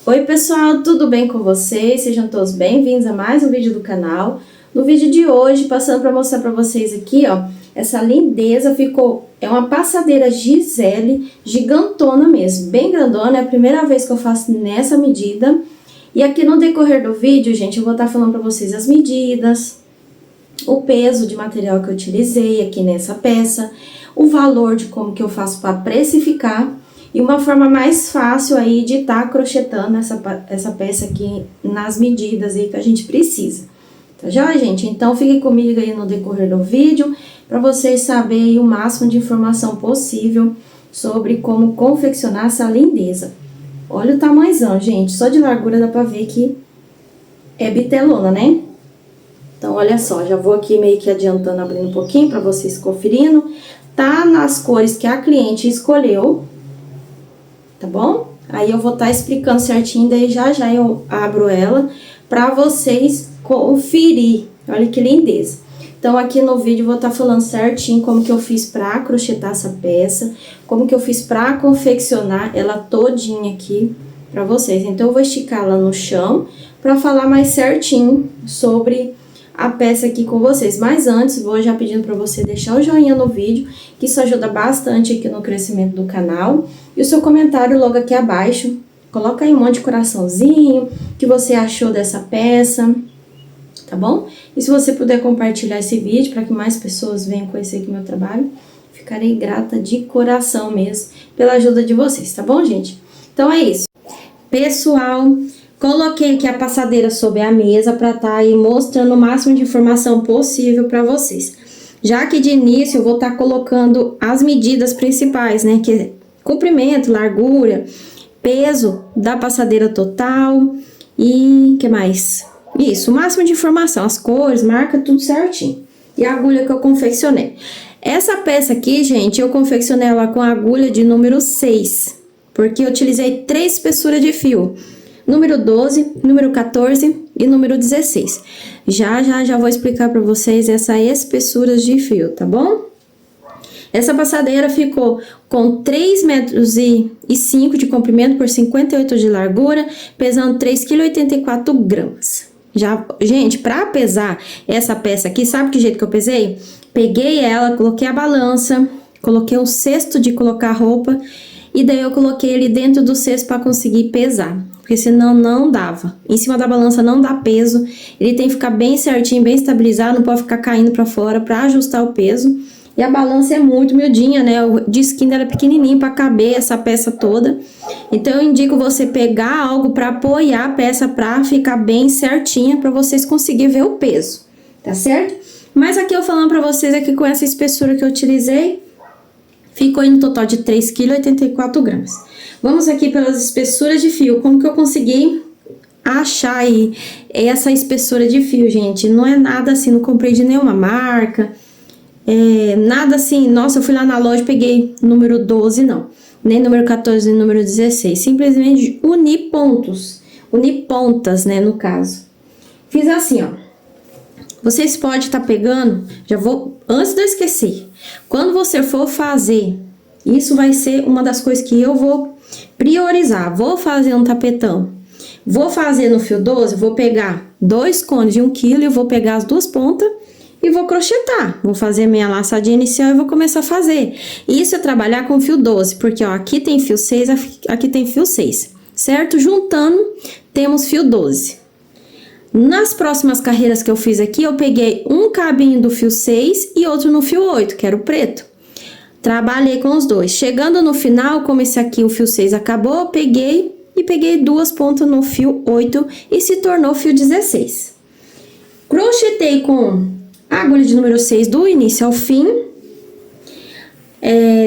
Oi pessoal, tudo bem com vocês? Sejam todos bem-vindos a mais um vídeo do canal. No vídeo de hoje, passando para mostrar para vocês aqui, ó, essa lindeza é uma passadeira Gisele, gigantona mesmo, bem grandona, é a primeira vez que eu faço nessa medida. E aqui no decorrer do vídeo, gente, eu vou estar falando para vocês as medidas, o peso de material que eu utilizei aqui nessa peça, o valor de como que eu faço para precificar. E uma forma mais fácil aí de estar crochetando essa peça aqui nas medidas aí que a gente precisa. Tá já, gente? Então, fiquem comigo aí no decorrer do vídeo, para vocês saberem o máximo de informação possível sobre como confeccionar essa lindeza. Olha o tamanhozão, gente. Só de largura dá pra ver que é bitelona, né? Então, olha só, já vou aqui meio que adiantando, abrindo um pouquinho para vocês conferindo. Tá nas cores que a cliente escolheu. Tá bom? Aí eu vou estar explicando certinho, daí já eu abro ela pra vocês conferir. Olha que lindeza. Então, aqui no vídeo eu vou estar falando certinho como que eu fiz pra crochetar essa peça, como que eu fiz pra confeccionar ela todinha aqui pra vocês. Então, eu vou esticar ela no chão pra falar mais certinho sobre a peça aqui com vocês. Mas antes, vou já pedindo pra você deixar o joinha no vídeo, que isso ajuda bastante aqui no crescimento do canal. E o seu comentário logo aqui abaixo, coloca aí um monte de coraçãozinho, que você achou dessa peça, tá bom? E se você puder compartilhar esse vídeo para que mais pessoas venham conhecer aqui meu trabalho, ficarei grata de coração mesmo pela ajuda de vocês, tá bom, gente? Então é isso. Pessoal, coloquei aqui a passadeira sobre a mesa para estar aí mostrando o máximo de informação possível para vocês. Já que de início eu vou estar colocando as medidas principais, né, que é comprimento, largura, peso da passadeira total e que mais? Isso, o máximo de informação, as cores, marca, tudo certinho. E a agulha que eu confeccionei. Essa peça aqui, gente, eu confeccionei ela com a agulha de número 6, porque eu utilizei 3 espessuras de fio. Número 12, número 14 e número 16. Já vou explicar para vocês essa espessura de fio, tá bom? Essa passadeira ficou com 3,5 metros de comprimento por 58 de largura, pesando 3,84 kg. Gente, pra pesar essa peça aqui, sabe que jeito que eu pesei? Peguei ela, coloquei a balança, coloquei um cesto de colocar roupa, e daí eu coloquei ele dentro do cesto para conseguir pesar, porque senão não dava. Em cima da balança não dá peso, ele tem que ficar bem certinho, bem estabilizado, não pode ficar caindo para fora para ajustar o peso. E a balança é muito miudinha, né? O disquinho dela é pequenininho para caber essa peça toda. Então, eu indico você pegar algo para apoiar a peça para ficar bem certinha, para vocês conseguirem ver o peso, tá certo? Mas aqui eu falando para vocês aqui com essa espessura que eu utilizei, ficou no total de 3,84 kg. Vamos aqui pelas espessuras de fio, como que eu consegui achar aí essa espessura de fio, gente? Não é nada assim, não comprei de nenhuma marca. Nada assim, nossa, eu fui lá na loja e peguei número 12, não. Nem número 14, nem número 16. Simplesmente uni pontas, né, no caso. Fiz assim, ó. Vocês podem estar pegando, antes de eu esquecer, quando você for fazer, isso vai ser uma das coisas que eu vou priorizar. Vou fazer um tapetão. Vou fazer no fio 12, vou pegar 2 cones de 1 kg e vou pegar as 2 pontas e vou crochetar. Vou fazer minha laçadinha inicial e vou começar a fazer. Isso é trabalhar com fio 12, porque ó, aqui tem fio 6, aqui tem fio 6, certo? Juntando, temos fio 12. Nas próximas carreiras que eu fiz aqui, eu peguei um cabinho do fio 6 e outro no fio 8, que era o preto. Trabalhei com os dois. Chegando no final, como esse aqui, o fio 6 acabou, eu peguei 2 pontas no fio 8 e se tornou fio 16. Crochetei com a agulha de número 6 do início ao fim.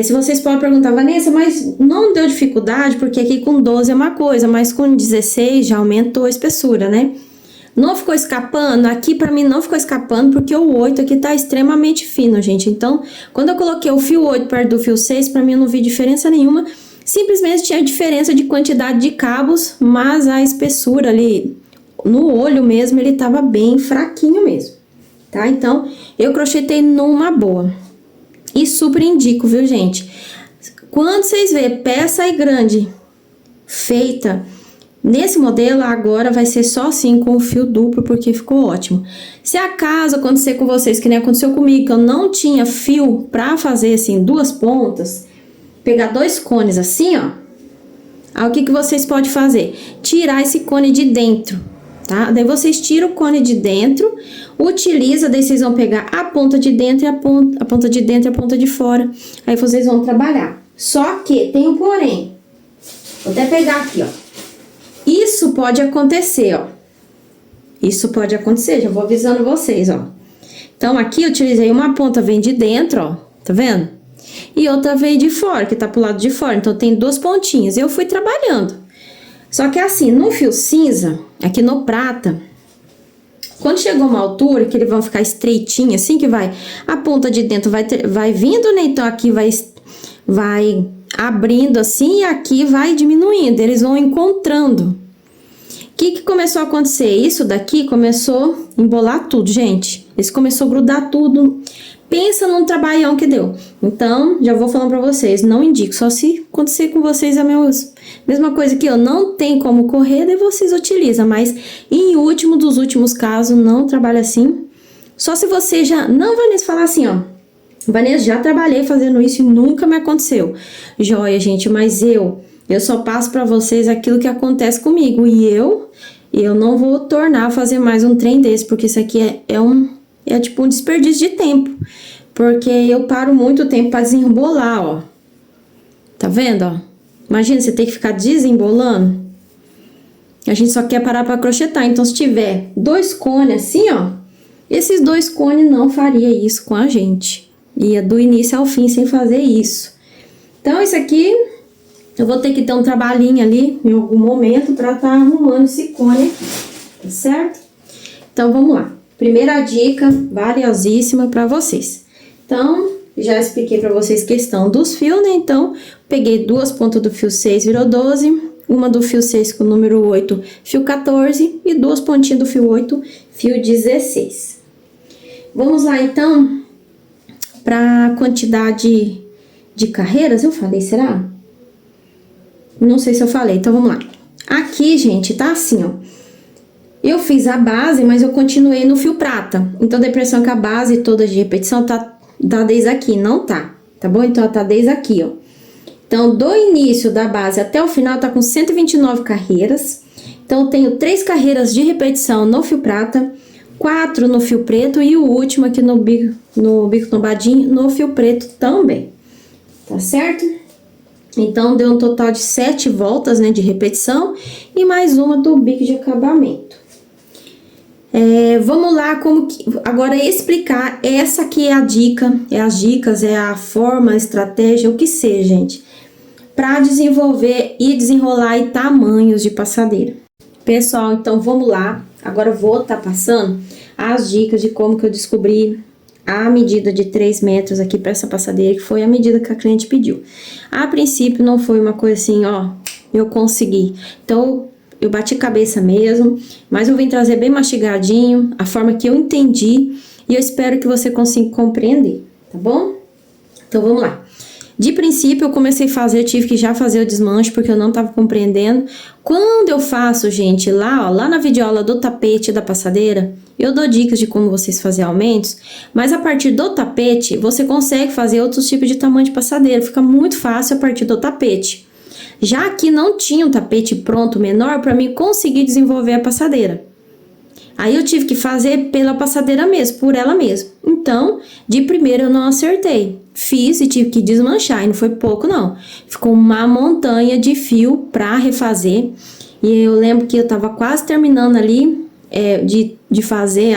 Se vocês podem perguntar, Vanessa, mas não deu dificuldade, porque aqui com 12 é uma coisa, mas com 16 já aumentou a espessura, né? Não ficou escapando? Aqui pra mim não ficou escapando, porque o 8 aqui tá extremamente fino, gente. Então, quando eu coloquei o fio 8 perto do fio 6, pra mim eu não vi diferença nenhuma. Simplesmente tinha diferença de quantidade de cabos, mas a espessura ali, no olho mesmo, ele tava bem fraquinho mesmo, tá? Então, eu crochetei numa boa. E super indico, viu, gente? Quando vocês verem peça aí grande feita Nesse modelo, agora vai ser só assim com o fio duplo, porque ficou ótimo. Se acaso acontecer com vocês, que nem aconteceu comigo, que eu não tinha fio pra fazer assim, 2 pontas, pegar 2 cones assim, ó. Aí o que vocês podem fazer? Tirar esse cone de dentro, tá? Daí vocês tiram o cone de dentro, utiliza, daí vocês vão pegar a ponta de dentro e a ponta de dentro e a ponta de fora. Aí vocês vão trabalhar. Só que tem um porém. Vou até pegar aqui, ó. Isso pode acontecer, ó. Isso pode acontecer, já vou avisando vocês, ó. Então, aqui eu utilizei uma ponta vem de dentro, ó. Tá vendo? E outra veio de fora, que tá pro lado de fora. Então, tem 2 pontinhas. Eu fui trabalhando. Só que assim, no fio cinza, aqui no prata, quando chegou uma altura que eles vão ficar estreitinho, assim que vai, a ponta de dentro vai vindo, né? Então, aqui vai abrindo assim e aqui vai diminuindo. Eles vão encontrando. O que começou a acontecer? Isso daqui começou a embolar tudo, gente. Isso começou a grudar tudo. Pensa num trabalhão que deu. Então, já vou falando pra vocês, não indico. Só se acontecer com vocês a mesma coisa que eu não tem como correr, daí vocês utilizam. Mas, em último dos últimos casos, não trabalha assim. Só se você já... Não, Vanessa, falar assim, ó. Vanessa, já trabalhei fazendo isso e nunca me aconteceu. Joia, gente, mas eu só passo pra vocês aquilo que acontece comigo. E eu não vou tornar a fazer mais um trem desse, porque isso aqui é tipo um desperdício de tempo. Porque eu paro muito tempo pra desembolar, ó. Tá vendo, ó? Imagina, você tem que ficar desembolando. A gente só quer parar pra crochetar. Então, se tiver 2 cones assim, ó. Esses 2 cones não faria isso com a gente. Ia do início ao fim sem fazer isso. Então, isso aqui... Eu vou ter que ter um trabalhinho ali, em algum momento, pra estar arrumando esse cone, tá certo? Então, vamos lá. Primeira dica, valiosíssima pra vocês. Então, já expliquei pra vocês questão dos fios, né? Então, peguei 2 pontas do fio 6, virou 12. Uma do fio 6 com o número 8, fio 14. E 2 pontinhas do fio 8, fio 16. Vamos lá, então, pra quantidade de carreiras. Eu falei, será? Não sei se eu falei, então vamos lá. Aqui, gente, tá assim, ó. Eu fiz a base, mas eu continuei no fio prata. Então, dá a impressão que a base toda de repetição tá desde aqui. Não tá, tá bom? Então, ela tá desde aqui, ó. Então, do início da base até o final, tá com 129 carreiras. Então, eu tenho 3 carreiras de repetição no fio prata, 4 no fio preto e o último aqui no bico tombadinho no fio preto também. Tá certo? Então, deu um total de 7 voltas, né, de repetição e mais uma do bico de acabamento. Vamos lá, agora explicar, essa aqui é a dica, as dicas, é a forma, a estratégia, o que seja, gente, para desenvolver e desenrolar aí tamanhos de passadeira. Pessoal, então vamos lá, agora eu vou estar passando as dicas de como que eu descobri a medida de 3 metros aqui para essa passadeira, que foi a medida que a cliente pediu. A princípio não foi uma coisa assim, ó, eu consegui. Então, eu bati cabeça mesmo, mas eu vim trazer bem mastigadinho, a forma que eu entendi, e eu espero que você consiga compreender, tá bom? Então, vamos lá. De princípio, eu comecei a fazer, eu tive que já fazer o desmanche, porque eu não tava compreendendo. Quando eu faço, gente, lá, ó, lá na videoaula do tapete da passadeira, eu dou dicas de como vocês fazem aumentos, mas a partir do tapete, você consegue fazer outros tipos de tamanho de passadeira, fica muito fácil a partir do tapete. Já que não tinha um tapete pronto menor para mim conseguir desenvolver a passadeira. Aí eu tive que fazer pela passadeira mesmo, por ela mesma. Então, de primeira eu não acertei. Fiz e tive que desmanchar, e não foi pouco não. Ficou uma montanha de fio pra refazer. E eu lembro que eu tava quase terminando ali de fazer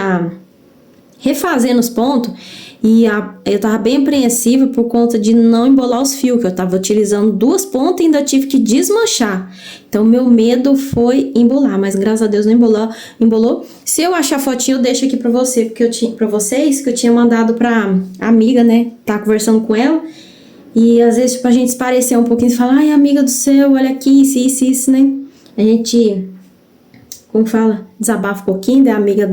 refazendo os pontos. E eu tava bem apreensiva por conta de não embolar os fios, que eu tava utilizando 2 pontas e ainda tive que desmanchar. Então, meu medo foi embolar, mas graças a Deus não embolou. Se eu achar fotinho, eu deixo aqui pra você, porque pra vocês, que eu tinha mandado pra amiga, né, tá conversando com ela. E às vezes, tipo, a gente se parecer um pouquinho e falar, ai, amiga do céu, olha aqui, isso, né? A gente... Como fala? Desabafa um pouquinho, daí a amiga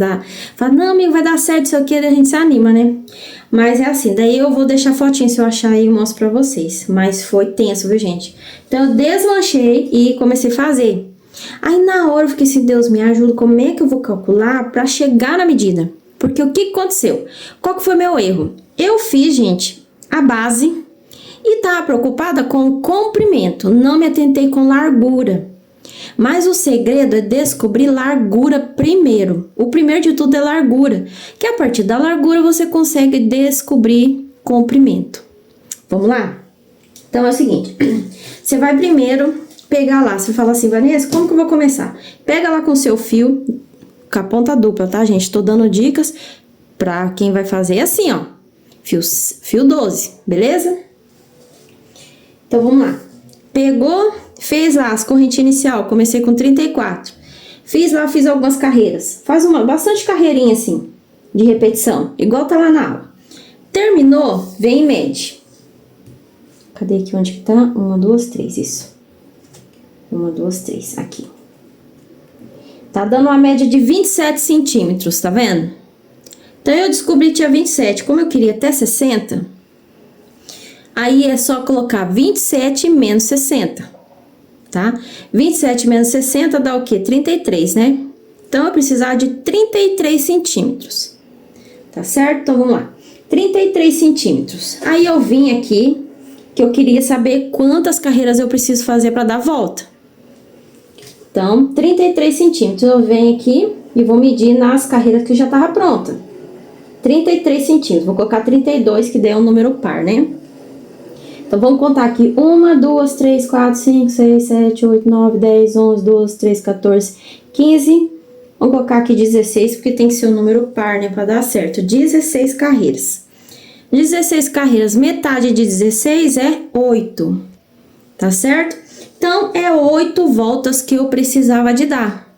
fala, não, amigo, vai dar certo, isso aqui, daí a gente se anima, né? Mas é assim, daí eu vou deixar fotinho, se eu achar aí eu mostro pra vocês. Mas foi tenso, viu, gente? Então, eu desmanchei e comecei a fazer. Aí na hora eu fiquei assim, Deus me ajuda, como é que eu vou calcular para chegar na medida? Porque o que aconteceu? Qual que foi meu erro? Eu fiz, gente, a base e tava preocupada com o comprimento, não me atentei com largura. Mas o segredo é descobrir largura primeiro. O primeiro de tudo é largura, que a partir da largura você consegue descobrir comprimento. Vamos lá? Então é o seguinte, você vai primeiro pegar lá, você fala assim, Vanessa, como que eu vou começar? Pega lá com o seu fio, com a ponta dupla, tá, gente? Tô dando dicas pra quem vai fazer assim, ó, fio 12, beleza? Então vamos lá. Pegou, fez lá as correntes inicial, comecei com 34. Fiz algumas carreiras. Faz bastante carreirinha assim, de repetição, igual tá lá na aula. Terminou, vem e mede. Cadê aqui onde que tá? 1, 2, 3, isso. 1, 2, 3, aqui. Tá dando uma média de 27 centímetros, tá vendo? Então, eu descobri que tinha 27. Como eu queria até 60, aí é só colocar 27 menos 60, tá? 27 menos 60 dá o quê? 33, né? Então, eu precisava de 33 centímetros. Tá certo? Então, vamos lá. 33 centímetros. Aí, eu vim aqui, que eu queria saber quantas carreiras eu preciso fazer para dar a volta. Então, 33 centímetros. Eu venho aqui e vou medir nas carreiras que já tava pronta. 33 centímetros. Vou colocar 32, que daí é um número par, né? Então, vamos contar aqui. 1, 2, 3, 4, 5, 6, 7, 8, 9, 10, 11, 12, 13, 14, 15. Vamos colocar aqui 16, porque tem que ser um número par, né? Pra dar certo. 16 carreiras. 16 carreiras, metade de 16 é 8. Tá certo? Então, é 8 voltas que eu precisava de dar.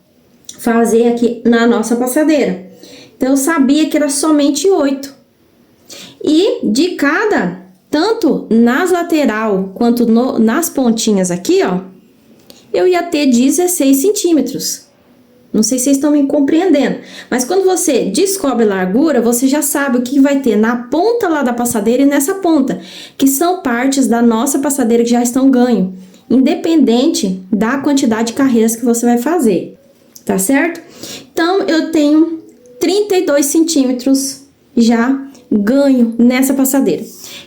Fazer aqui na nossa passadeira. Então, eu sabia que era somente 8. E de cada, tanto nas lateral quanto nas pontinhas aqui, ó, eu ia ter 16 centímetros. Não sei se vocês estão me compreendendo. Mas quando você descobre largura, você já sabe o que vai ter na ponta lá da passadeira e nessa ponta. Que são partes da nossa passadeira que já estão ganho. Independente da quantidade de carreiras que você vai fazer. Tá certo? Então, eu tenho 32 centímetros já ganho nessa passadeira.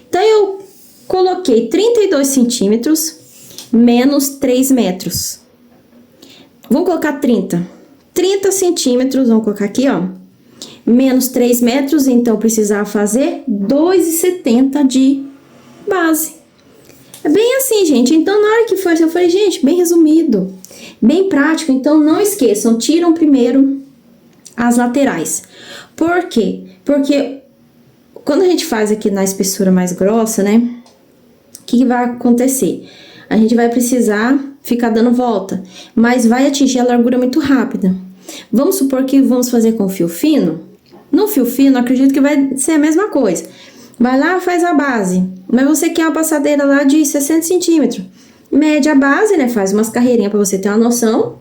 Então, eu coloquei 32 centímetros menos 3 metros. Vamos colocar 30. 30 centímetros, vamos colocar aqui, ó. Menos 3 metros, então, eu precisava fazer 2,70 de base. É bem assim, gente. Então, na hora que foi, eu falei, gente, bem resumido. Bem prático. Então, não esqueçam, tiram primeiro as laterais. Por quê? Porque quando a gente faz aqui na espessura mais grossa, né? O que vai acontecer? A gente vai precisar ficar dando volta, mas vai atingir a largura muito rápida. Vamos supor que vamos fazer com fio fino. No fio fino, acredito que vai ser a mesma coisa. Vai lá, faz a base, mas você quer uma passadeira lá de 60 centímetros. Mede a base, né? Faz umas carreirinhas para você ter uma noção.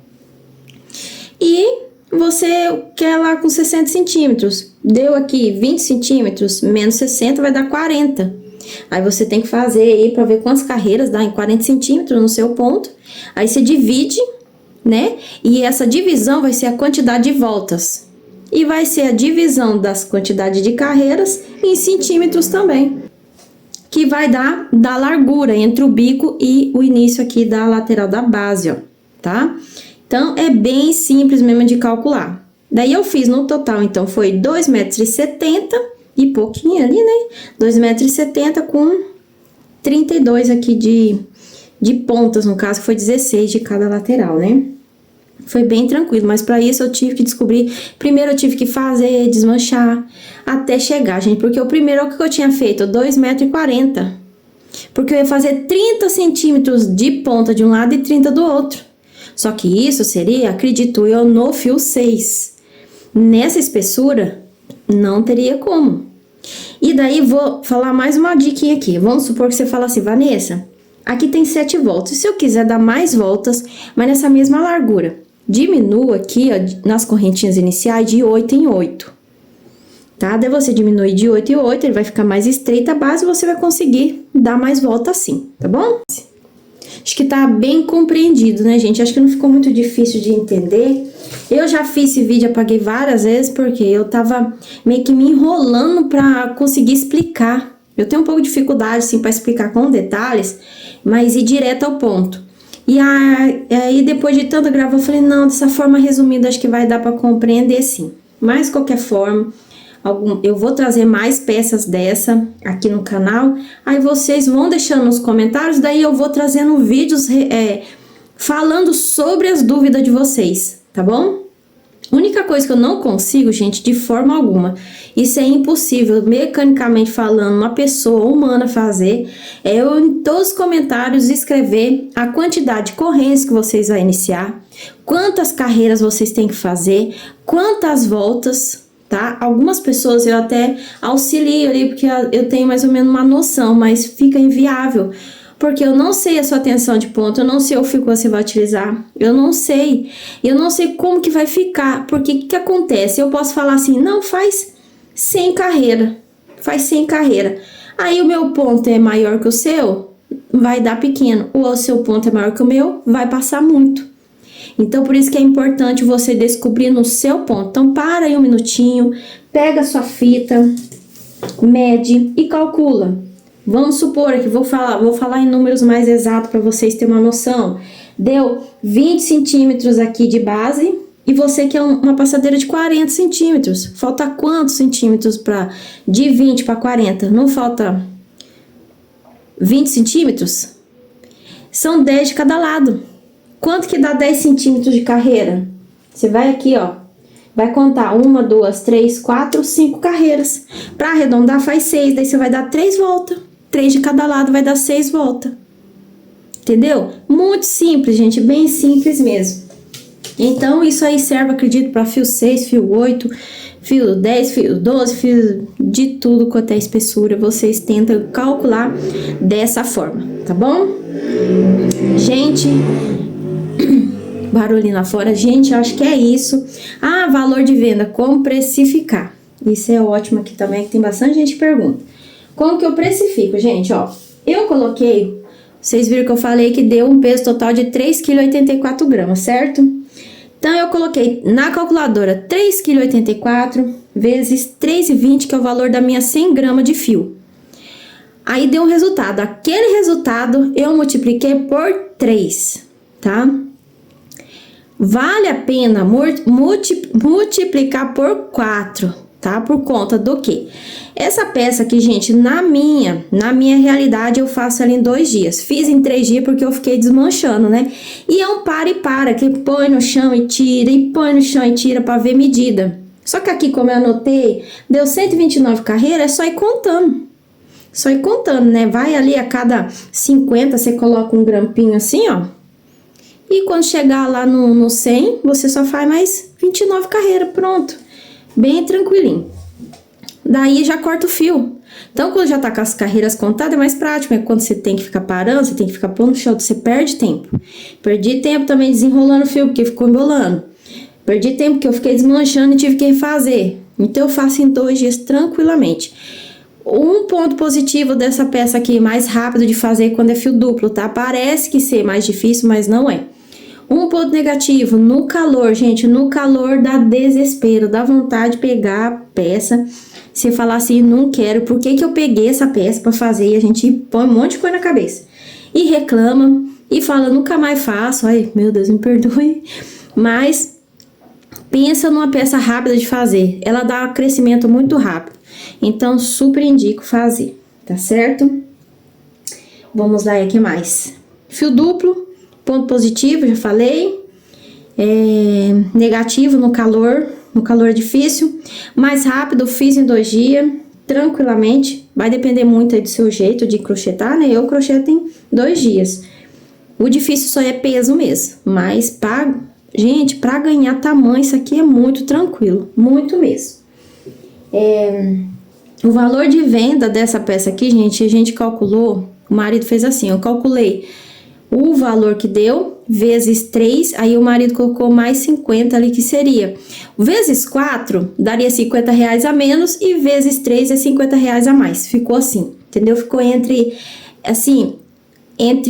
E você quer lá com 60 centímetros. Deu aqui 20 centímetros, menos 60 vai dar 40. Aí você tem que fazer aí para ver quantas carreiras dá em 40 centímetros no seu ponto. Aí você divide, né? E essa divisão vai ser a quantidade de voltas. E vai ser a divisão das quantidades de carreiras em centímetros também. Que vai dar da largura entre o bico e o início aqui da lateral da base, ó. Tá? Então, é bem simples mesmo de calcular. Daí, eu fiz no total, então, foi 2,70 m e pouquinho ali, né? 2,70 m com 32 aqui de pontas, no caso, foi 16 de cada lateral, né? Foi bem tranquilo, mas para isso eu tive que descobrir. Primeiro eu tive que fazer, desmanchar, até chegar, gente. Porque o primeiro, o que eu tinha feito? 2,40 m. Porque eu ia fazer 30 centímetros de ponta de um lado e 30 do outro. Só que isso seria, acredito eu, no fio 6. Nessa espessura, não teria como. E daí, vou falar mais uma diquinha aqui. Vamos supor que você fala assim, Vanessa, aqui tem 7 voltas. Se eu quiser dar mais voltas, mas nessa mesma largura, diminua aqui, ó, nas correntinhas iniciais de 8 em 8. Tá? Daí você diminui de 8 em 8, ele vai ficar mais estreita a base e você vai conseguir dar mais volta assim, tá bom? Acho que tá bem compreendido, né, gente? Acho que não ficou muito difícil de entender. Eu já fiz esse vídeo, apaguei várias vezes, porque eu tava meio que me enrolando pra conseguir explicar. Eu tenho um pouco de dificuldade, assim, pra explicar com detalhes, mas ir direto ao ponto. E aí, depois de tanto gravar, eu falei, não, dessa forma resumida, acho que vai dar pra compreender, sim. Mas, de qualquer forma, eu vou trazer mais peças dessa aqui no canal. Aí vocês vão deixando nos comentários, daí eu vou trazendo vídeos falando sobre as dúvidas de vocês, tá bom? Única coisa que eu não consigo, gente, de forma alguma, isso é impossível, mecanicamente falando, uma pessoa humana fazer, é eu em todos os comentários escrever a quantidade de correntes que vocês vão iniciar, quantas carreiras vocês têm que fazer, quantas voltas, tá? Algumas pessoas eu até auxilio ali, porque eu tenho mais ou menos uma noção, mas fica inviável. Porque eu não sei a sua tensão de ponto, eu não sei o fio que você vai utilizar, eu não sei como que vai ficar, porque o que acontece? Eu posso falar assim, não, faz 100 carreira, aí o meu ponto é maior que o seu, vai dar pequeno, ou o seu ponto é maior que o meu, vai passar muito. Então, por isso que é importante você descobrir no seu ponto. Então, para aí um minutinho, pega a sua fita, mede e calcula. Vamos supor que vou falar em números mais exatos para vocês terem uma noção. Deu 20 centímetros aqui de base e você quer uma passadeira de 40 centímetros. Falta quantos centímetros de 20 para 40? Não falta 20 centímetros? São 10 de cada lado. Quanto que dá 10 centímetros de carreira? Você vai aqui, ó. Vai contar 1, 2, 3, 4, 5 carreiras. Para arredondar faz 6, daí você vai dar 3 voltas. 3 de cada lado vai dar 6 voltas. Entendeu? Muito simples, gente, bem simples mesmo. Então, isso aí serve, acredito, para fio 6, fio 8, fio 10, fio 12, fio de tudo quanto é espessura. Vocês tentam calcular dessa forma, tá bom? Gente, barulhinho lá fora. Gente, acho que é isso. Ah, valor de venda, como precificar. Isso é ótimo aqui também, que tem bastante gente que pergunta. Como que eu precifico, gente? Ó, eu coloquei, vocês viram que eu falei que deu um peso total de 3,84 kg, certo? Então, eu coloquei na calculadora 3,84 kg vezes 3,20, que é o valor da minha 100 gramas de fio. Aí, deu um resultado. Aquele resultado, eu multipliquei por 3, tá? Vale a pena multiplicar por 4, tá? Por conta do quê? Essa peça aqui, gente, na minha realidade, eu faço ela em 2 dias. Fiz em 3 dias porque eu fiquei desmanchando, né? E é um para e para, que põe no chão e tira, e põe no chão e tira pra ver medida. Só que aqui, como eu anotei, deu 129 carreiras, é só ir contando. Só ir contando, né? Vai ali a cada 50, você coloca um grampinho assim, ó. E quando chegar lá no 100, você só faz mais 29 carreiras, pronto. Bem tranquilinho. Daí já corta o fio. Então, quando já tá com as carreiras contadas, é mais prático. É quando você tem que ficar parando, você tem que ficar pondo no chão, você perde tempo. Perdi tempo também desenrolando o fio, porque ficou embolando. Perdi tempo porque eu fiquei desmanchando e tive que refazer. Então, eu faço em 2 dias tranquilamente. Um ponto positivo dessa peça aqui, mais rápido de fazer quando é fio duplo, tá? Parece que ser mais difícil, mas não é. Um ponto negativo, no calor, gente, no calor dá desespero, dá vontade de pegar a peça. Você falar assim, não quero, por que eu peguei essa peça pra fazer? E a gente põe um monte de coisa na cabeça. E reclama, e fala, nunca mais faço. Ai, meu Deus, me perdoe. Mas pensa numa peça rápida de fazer. Ela dá um crescimento muito rápido. Então, super indico fazer, tá certo? Vamos lá, aqui mais. Fio duplo, ponto positivo, já falei. Negativo no calor é difícil. Mais rápido, fiz em 2 dias, tranquilamente. Vai depender muito aí do seu jeito de crochetar, né? Eu crocheto em 2 dias. O difícil só é peso mesmo. Mas, gente, pra ganhar tamanho, isso aqui é muito tranquilo. Muito mesmo. O valor de venda dessa peça aqui, gente, a gente calculou. O marido fez assim, eu calculei o valor que deu, vezes 3, aí o marido colocou mais 50 ali, que seria, vezes 4, daria 50 reais a menos, e vezes 3 é 50 reais a mais, ficou assim, entendeu? Ficou entre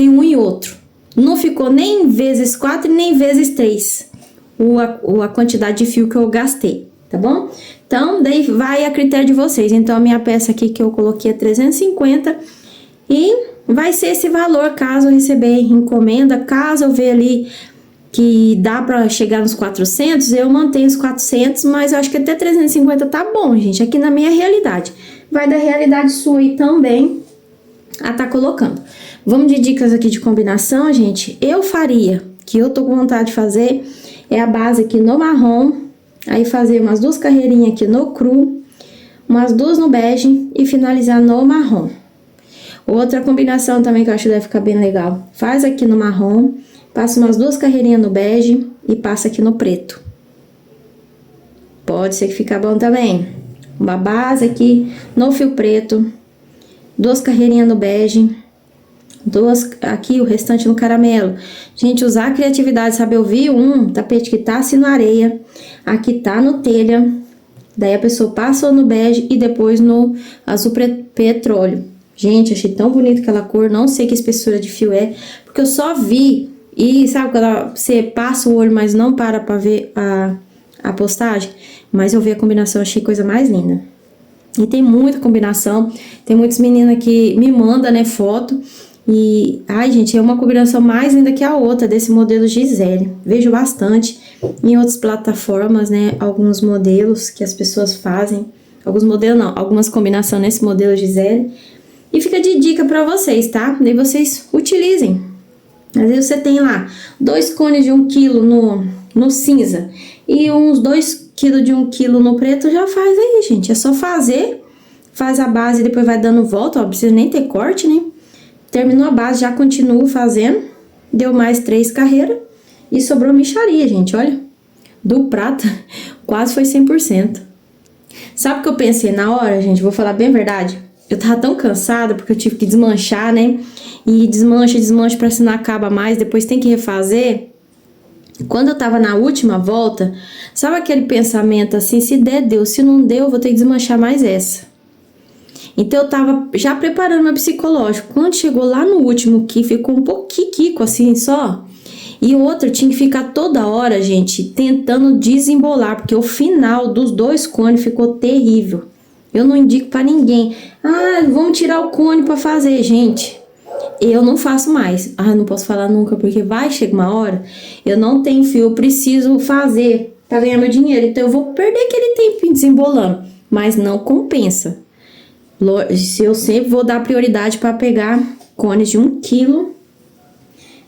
um e outro, Não ficou nem vezes 4 e nem vezes 3 a quantidade de fio que eu gastei, tá bom? Então, daí vai a critério de vocês. Então, a minha peça aqui que eu coloquei é 350 e vai ser esse valor caso eu receber encomenda. Caso eu ver ali que dá pra chegar nos 400, eu mantenho os 400, mas eu acho que até 350 tá bom, gente, aqui na minha realidade. Vai da realidade sua aí também a tá colocando. Vamos de dicas aqui de combinação, gente. Eu faria, que eu tô com vontade de fazer, é a base aqui no marrom, aí fazer umas 2 carreirinhas aqui no cru, umas 2 no bege e finalizar no marrom. Outra combinação também que eu acho que deve ficar bem legal. Faz aqui no marrom, passa umas 2 carreirinhas no bege e passa aqui no preto. Pode ser que fique bom também. Uma base aqui no fio preto, 2 carreirinhas no bege, 2 aqui, o restante no caramelo. Gente, usar a criatividade, sabe? Eu vi um tapete que tá assim na areia, aqui tá no telha, daí a pessoa passou no bege e depois no azul petróleo. Gente, achei tão bonito aquela cor, não sei que espessura de fio é, porque eu só vi e sabe quando você passa o olho, mas não para pra ver a postagem? Mas eu vi a combinação, achei coisa mais linda. E tem muita combinação, tem muitas meninas que me mandam, né, foto. E, ai, gente, é uma combinação mais linda que a outra desse modelo Gisele. Vejo bastante em outras plataformas, né, alguns modelos que as pessoas fazem. Alguns modelos não, algumas combinações nesse modelo Gisele. E fica de dica pra vocês, tá? Daí vocês utilizem. Às vezes você tem lá 2 cones de 1 kg no cinza e uns 2 kg de 1 kg no preto, já faz aí, gente. É só fazer, faz a base e depois vai dando volta, ó, não precisa nem ter corte, né? Terminou a base, já continuo fazendo. Deu mais 3 carreiras e sobrou mixaria, gente, olha. Do prata, quase foi 100%. Sabe o que eu pensei na hora, gente? Vou falar bem a verdade. Eu tava tão cansada porque eu tive que desmanchar, né? E desmancha, pra se não acaba mais, depois tem que refazer. Quando eu tava na última volta, sabe aquele pensamento assim, se der, deu, se não deu, eu vou ter que desmanchar mais essa. Então eu tava já preparando meu psicológico. Quando chegou lá no último que ficou um pouquinho assim só, e o outro tinha que ficar toda hora, gente, tentando desembolar, porque o final dos 2 cones ficou terrível. Eu não indico pra ninguém. Ah, vamos tirar o cone pra fazer, gente. Eu não faço mais. Ah, não posso falar nunca, porque vai chegar uma hora, eu não tenho fio, eu preciso fazer pra ganhar meu dinheiro. Então eu vou perder aquele tempinho desembolando, mas não compensa. Eu sempre vou dar prioridade pra pegar cones de 1 kg,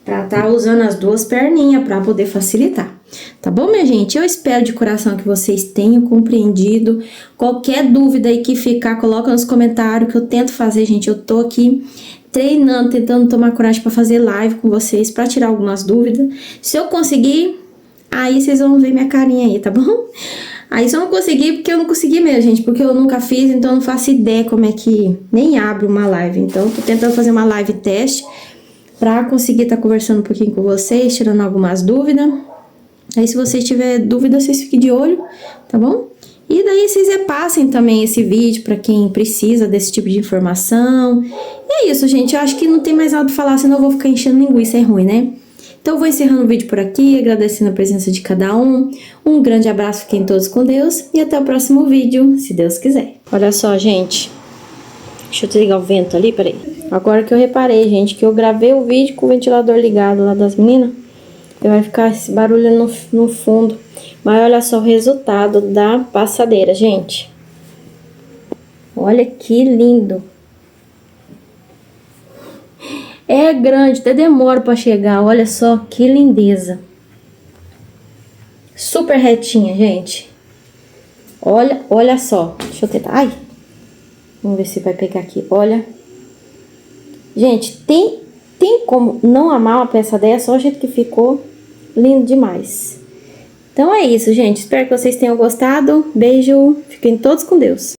pra tá usando as 2 perninhas pra poder facilitar. Tá bom, minha gente? Eu espero de coração que vocês tenham compreendido. Qualquer dúvida aí que ficar, coloca nos comentários que eu tento fazer, gente. Eu tô aqui treinando, tentando tomar coragem pra fazer live com vocês, pra tirar algumas dúvidas. Se eu conseguir, aí vocês vão ver minha carinha aí, tá bom? Aí só não consegui porque eu não consegui mesmo, gente, porque eu nunca fiz, então eu não faço ideia como é que nem abro uma live. Então, tô tentando fazer uma live teste pra conseguir estar conversando um pouquinho com vocês, tirando algumas dúvidas. Aí, se vocês tiverem dúvida, vocês fiquem de olho, tá bom? E daí, vocês repassem também esse vídeo pra quem precisa desse tipo de informação. E é isso, gente. Eu acho que não tem mais nada pra falar, senão eu vou ficar enchendo linguiça, é ruim, né? Então, eu vou encerrando o vídeo por aqui, agradecendo a presença de cada um. Um grande abraço, fiquem todos com Deus. E até o próximo vídeo, se Deus quiser. Olha só, gente. Deixa eu desligar o vento ali, peraí. Agora que eu reparei, gente, que eu gravei o vídeo com o ventilador ligado lá das meninas. Vai ficar esse barulho no fundo. Mas olha só o resultado da passadeira, gente. Olha que lindo. É grande, até demora pra chegar. Olha só que lindeza. Super retinha, gente. Olha só. Deixa eu tentar. Ai. Vamos ver se vai pegar aqui. Olha. Gente, tem como não amar uma peça dessa? Olha o jeito que ficou. Lindo demais. Então é isso, gente. Espero que vocês tenham gostado. Beijo. Fiquem todos com Deus.